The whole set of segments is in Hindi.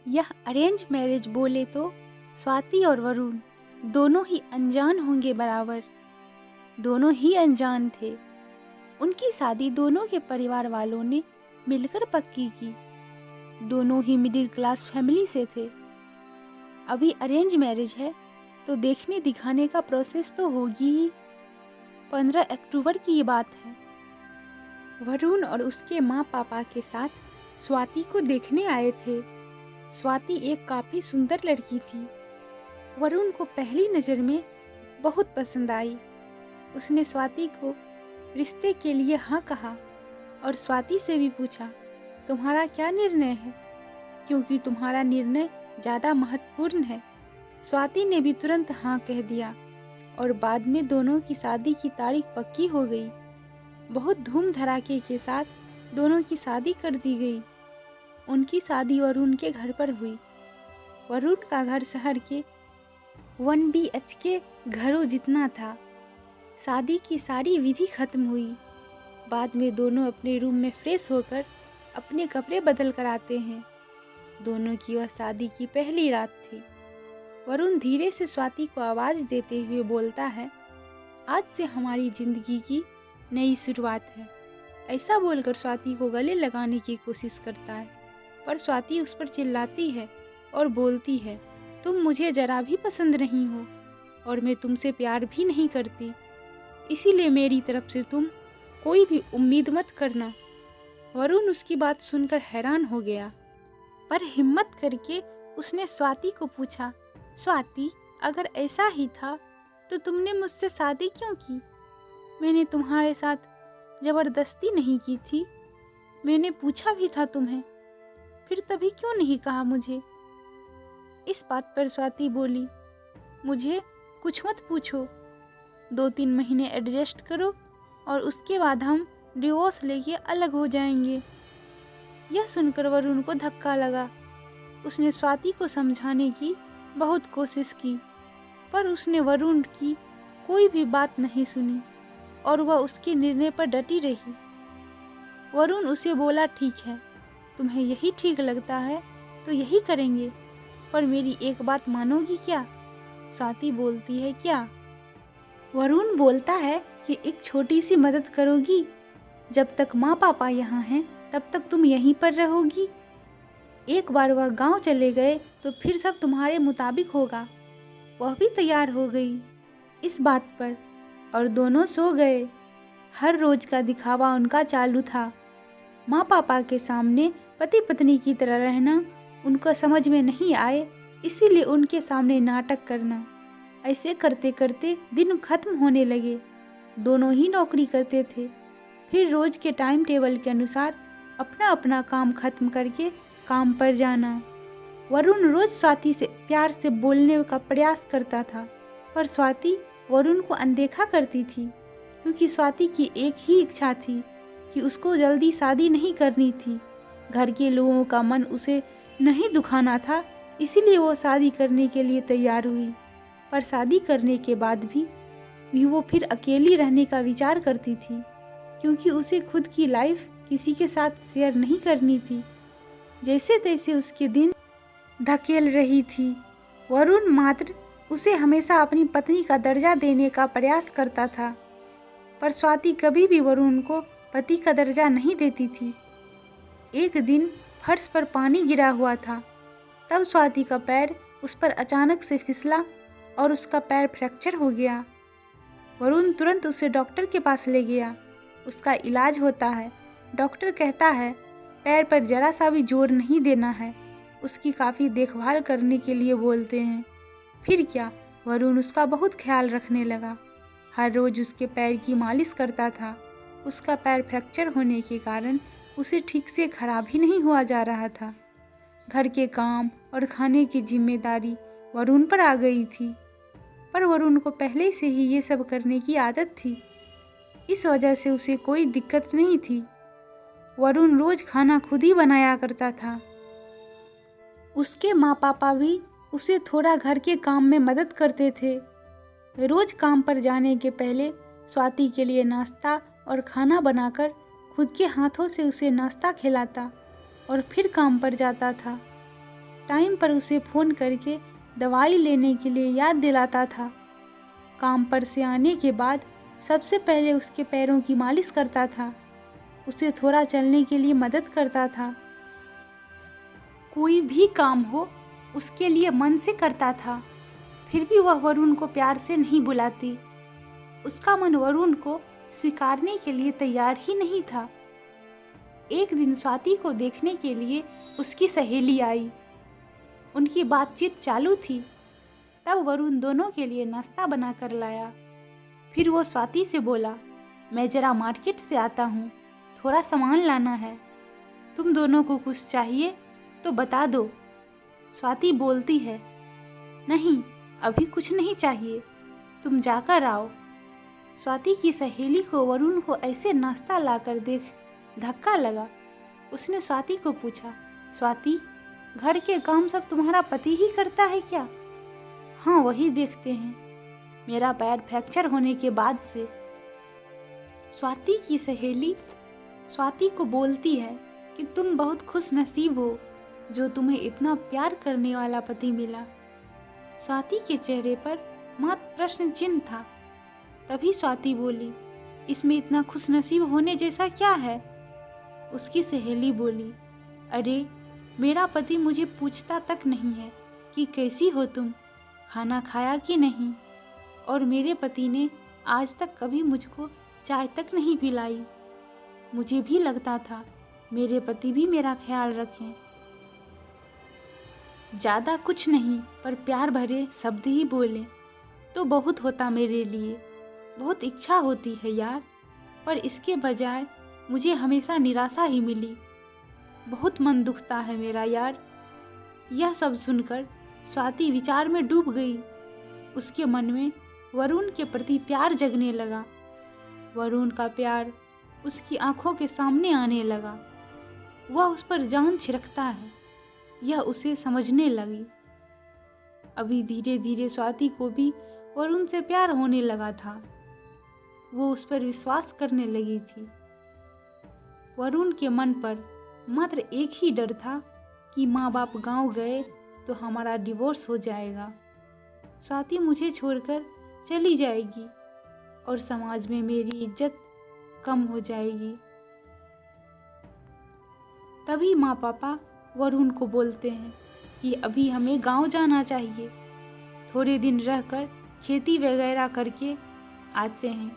यह अरेंज मैरिज बोले तो स्वाति और वरुण दोनों ही अनजान होंगे बराबर। दोनों ही अनजान थे। उनकी शादी दोनों के परिवार वालों ने मिलकर पक्की की। दोनों ही मिडिल क्लास फैमिली से थे। अभी अरेंज मैरिज है तो देखने दिखाने का प्रोसेस तो होगी ही। 15 अक्टूबर की ये बात है। वरुण और उसके माँ पापा के साथ स्वाति को देखने आए थे। स्वाति एक काफ़ी सुंदर लड़की थी। वरुण को पहली नज़र में बहुत पसंद आई। उसने स्वाति को रिश्ते के लिए हाँ कहा और स्वाति से भी पूछा, तुम्हारा क्या निर्णय है, क्योंकि तुम्हारा निर्णय ज़्यादा महत्वपूर्ण है। स्वाति ने भी तुरंत हाँ कह दिया और बाद में दोनों की शादी की तारीख पक्की हो गई। बहुत धूम धड़ाके के साथ दोनों की शादी कर दी गई। उनकी शादी वरुण के घर पर हुई। वरुण का घर शहर के 1 BHK घरों जितना था। शादी की सारी विधि खत्म हुई। बाद में दोनों अपने रूम में फ्रेश होकर अपने कपड़े बदल कर आते हैं। दोनों की वह शादी की पहली रात थी। वरुण धीरे से स्वाति को आवाज़ देते हुए बोलता है, आज से हमारी ज़िंदगी की नई शुरुआत है। ऐसा बोलकर स्वाति को गले लगाने की कोशिश करता है, पर स्वाति उस पर चिल्लाती है और बोलती है, तुम मुझे ज़रा भी पसंद नहीं हो और मैं तुमसे प्यार भी नहीं करती, इसीलिए मेरी तरफ से तुम कोई भी उम्मीद मत करना। वरुण उसकी बात सुनकर हैरान हो गया, पर हिम्मत करके उसने स्वाति को पूछा, स्वाति, अगर ऐसा ही था तो तुमने मुझसे शादी क्यों की? मैंने तुम्हारे साथ ज़बरदस्ती नहीं की थी। मैंने पूछा भी था तुम्हें, फिर तभी क्यों नहीं कहा मुझे? इस बात पर स्वाति बोली, मुझे कुछ मत पूछो, 2-3 महीने एडजस्ट करो और उसके बाद हम डिवोर्स लेके अलग हो जाएंगे। यह सुनकर वरुण को धक्का लगा। उसने स्वाति को समझाने की बहुत कोशिश की, पर उसने वरुण की कोई भी बात नहीं सुनी और वह उसके निर्णय पर डटी रही। वरुण उसे बोला, ठीक है, तुम्हें यही ठीक लगता है तो यही करेंगे, पर मेरी एक बात मानोगी क्या? स्वाति बोलती है, क्या? वरुण बोलता है कि एक छोटी सी मदद करोगी? जब तक माँ पापा यहाँ हैं तब तक तुम यहीं पर रहोगी। एक बार वह गांव चले गए तो फिर सब तुम्हारे मुताबिक होगा। वह भी तैयार हो गई इस बात पर और दोनों सो गए। हर रोज का दिखावा उनका चालू था। माँ पापा के सामने पति पत्नी की तरह रहना उनको समझ में नहीं आए, इसीलिए उनके सामने नाटक करना। ऐसे करते करते दिन खत्म होने लगे। दोनों ही नौकरी करते थे। फिर रोज के टाइम टेबल के अनुसार अपना अपना काम खत्म करके काम पर जाना। वरुण रोज स्वाति से प्यार से बोलने का प्रयास करता था, पर स्वाति वरुण को अनदेखा करती थी, क्योंकि स्वाति की एक ही इच्छा थी कि उसको जल्दी शादी नहीं करनी थी। घर के लोगों का मन उसे नहीं दुखाना था, इसीलिए वो शादी करने के लिए तैयार हुई। पर शादी करने के बाद भी वो फिर अकेली रहने का विचार करती थी, क्योंकि उसे खुद की लाइफ किसी के साथ शेयर नहीं करनी थी। जैसे तैसे उसके दिन धकेल रही थी। वरुण मात्र उसे हमेशा अपनी पत्नी का दर्जा देने का प्रयास करता था, पर स्वाति कभी भी वरुण को पति का दर्जा नहीं देती थी। एक दिन फर्श पर पानी गिरा हुआ था, तब स्वाति का पैर उस पर अचानक से फिसला और उसका पैर फ्रैक्चर हो गया। वरुण तुरंत उसे डॉक्टर के पास ले गया। उसका इलाज होता है। डॉक्टर कहता है पैर पर जरा सा भी जोर नहीं देना है, उसकी काफ़ी देखभाल करने के लिए बोलते हैं। फिर क्या, वरुण उसका बहुत ख्याल रखने लगा। हर रोज़ उसके पैर की मालिश करता था। उसका पैर फ्रैक्चर होने के कारण उसे ठीक से खराब ही नहीं हुआ जा रहा था। घर के काम और खाने की जिम्मेदारी वरुण पर आ गई थी, पर वरुण को पहले से ही ये सब करने की आदत थी। इस वजह से उसे कोई दिक्कत नहीं थी। वरुण रोज़ खाना खुद ही बनाया करता था। उसके माँ पापा भी उसे थोड़ा घर के काम में मदद करते थे। रोज़ काम पर जाने के पहले स्वाति के लिए नाश्ता और खाना बनाकर खुद के हाथों से उसे नाश्ता खिलाता और फिर काम पर जाता था। टाइम पर उसे फ़ोन करके दवाई लेने के लिए याद दिलाता था। काम पर से आने के बाद सबसे पहले उसके पैरों की मालिश करता था, उसे थोड़ा चलने के लिए मदद करता था। कोई भी काम हो उसके लिए मन से करता था। फिर भी वह वरुण को प्यार से नहीं बुलाती। उसका मन वरुण को स्वीकारने के लिए तैयार ही नहीं था। एक दिन स्वाति को देखने के लिए उसकी सहेली आई। उनकी बातचीत चालू थी। तब वरुण दोनों के लिए नाश्ता बना कर लाया। फिर वो स्वाति से बोला, मैं जरा मार्केट से आता हूँ, थोड़ा सामान लाना है। तुम दोनों को कुछ चाहिए तो बता दो। स्वाति बोलती है, नहीं अभी कुछ नहीं चाहिए, तुम जाकर आओ। स्वाति की सहेली को वरुण को ऐसे नाश्ता लाकर देख धक्का लगा। उसने स्वाति को पूछा, स्वाति घर के काम सब तुम्हारा पति ही करता है क्या? हाँ वही देखते हैं, मेरा पैर फ्रैक्चर होने के बाद से। स्वाति की सहेली स्वाति को बोलती है कि तुम बहुत खुश नसीब हो जो तुम्हें इतना प्यार करने वाला पति मिला। स्वाति के चेहरे पर मात्र प्रश्न चिन्ह था। तभी स्वाति बोली, इसमें इतना खुश नसीब होने जैसा क्या है? उसकी सहेली बोली, अरे मेरा पति मुझे पूछता तक नहीं है कि कैसी हो तुम, खाना खाया कि नहीं, और मेरे पति ने आज तक कभी मुझको चाय तक नहीं पिलाई। मुझे भी लगता था मेरे पति भी मेरा ख्याल रखें। ज़्यादा कुछ नहीं पर प्यार भरे शब्द ही बोले तो बहुत होता मेरे लिए। बहुत इच्छा होती है यार, पर इसके बजाय मुझे हमेशा निराशा ही मिली। बहुत मन दुखता है मेरा यार। यह सब सुनकर स्वाति विचार में डूब गई। उसके मन में वरुण के प्रति प्यार जगने लगा। वरुण का प्यार उसकी आंखों के सामने आने लगा। वह उस पर जान छिड़कता है, यह उसे समझने लगी। अभी धीरे धीरे स्वाति को भी वरुण से प्यार होने लगा था। वो उस पर विश्वास करने लगी थी। वरुण के मन पर मात्र एक ही डर था कि माँ बाप गांव गए तो हमारा डिवोर्स हो जाएगा, स्वाति मुझे छोड़कर चली जाएगी और समाज में मेरी इज्जत कम हो जाएगी। तभी माँ पापा वरुण को बोलते हैं कि अभी हमें गांव जाना चाहिए, थोड़े दिन रहकर खेती वगैरह करके आते हैं।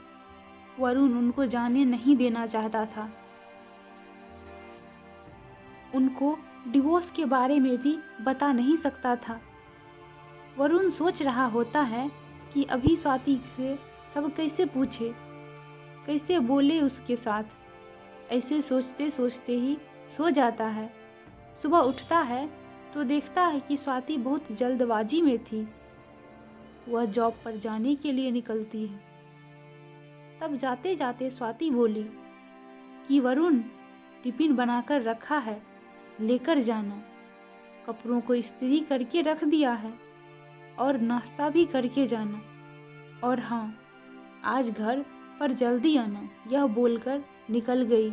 वरुण उनको जाने नहीं देना चाहता था। उनको डिवोर्स के बारे में भी बता नहीं सकता था। वरुण सोच रहा होता है कि अभी स्वाति से सब कैसे पूछे, कैसे बोले उसके साथ। ऐसे सोचते सोचते ही सो जाता है। सुबह उठता है तो देखता है कि स्वाति बहुत जल्दबाजी में थी। वह जॉब पर जाने के लिए निकलती है। तब जाते जाते स्वाति बोली कि वरुण टिफिन बनाकर रखा है, लेकर जाना। कपड़ों को इस्त्री करके रख दिया है और नाश्ता भी करके जाना। और हाँ, आज घर पर जल्दी आना, यह बोलकर निकल गई।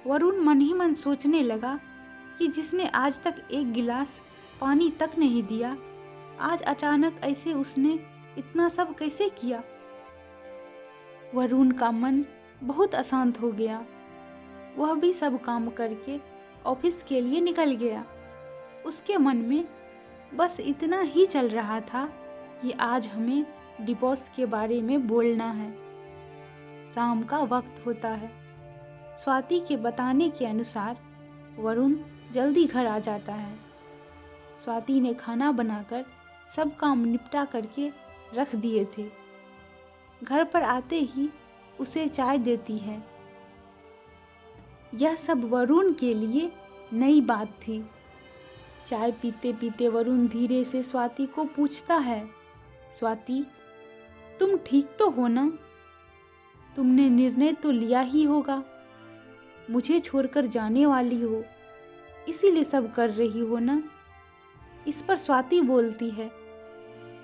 वरुण मन ही मन सोचने लगा कि जिसने आज तक एक गिलास पानी तक नहीं दिया, आज अचानक ऐसे उसने इतना सब कैसे किया। वरुण का मन बहुत अशांत हो गया। वह भी सब काम करके ऑफिस के लिए निकल गया। उसके मन में बस इतना ही चल रहा था कि आज हमें डिवोर्स के बारे में बोलना है। शाम का वक्त होता है। स्वाति के बताने के अनुसार वरुण जल्दी घर आ जाता है। स्वाति ने खाना बनाकर सब काम निपटा करके रख दिए थे। घर पर आते ही उसे चाय देती है। यह सब वरुण के लिए नई बात थी। चाय पीते पीते वरुण धीरे से स्वाति को पूछता है, स्वाति तुम ठीक तो हो ना? तुमने निर्णय तो लिया ही होगा, मुझे छोड़कर जाने वाली हो, इसीलिए सब कर रही हो ना? इस पर स्वाति बोलती है,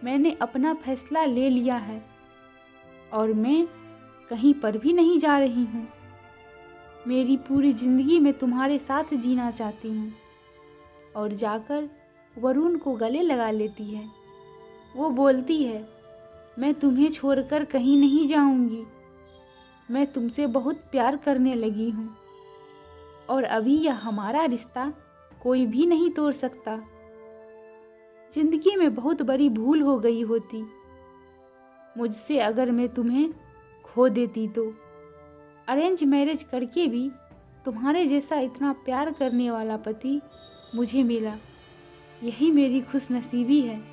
मैंने अपना फैसला ले लिया है और मैं कहीं पर भी नहीं जा रही हूँ। मेरी पूरी जिंदगी में तुम्हारे साथ जीना चाहती हूँ। और जाकर वरुण को गले लगा लेती है। वो बोलती है, मैं तुम्हें छोड़कर कहीं नहीं जाऊंगी। मैं तुमसे बहुत प्यार करने लगी हूँ और अभी यह हमारा रिश्ता कोई भी नहीं तोड़ सकता। जिंदगी में बहुत बड़ी भूल हो गई होती मुझसे अगर मैं तुम्हें खो देती तो। अरेंज मैरिज करके भी तुम्हारे जैसा इतना प्यार करने वाला पति मुझे मिला, यही मेरी खुशनसीबी है।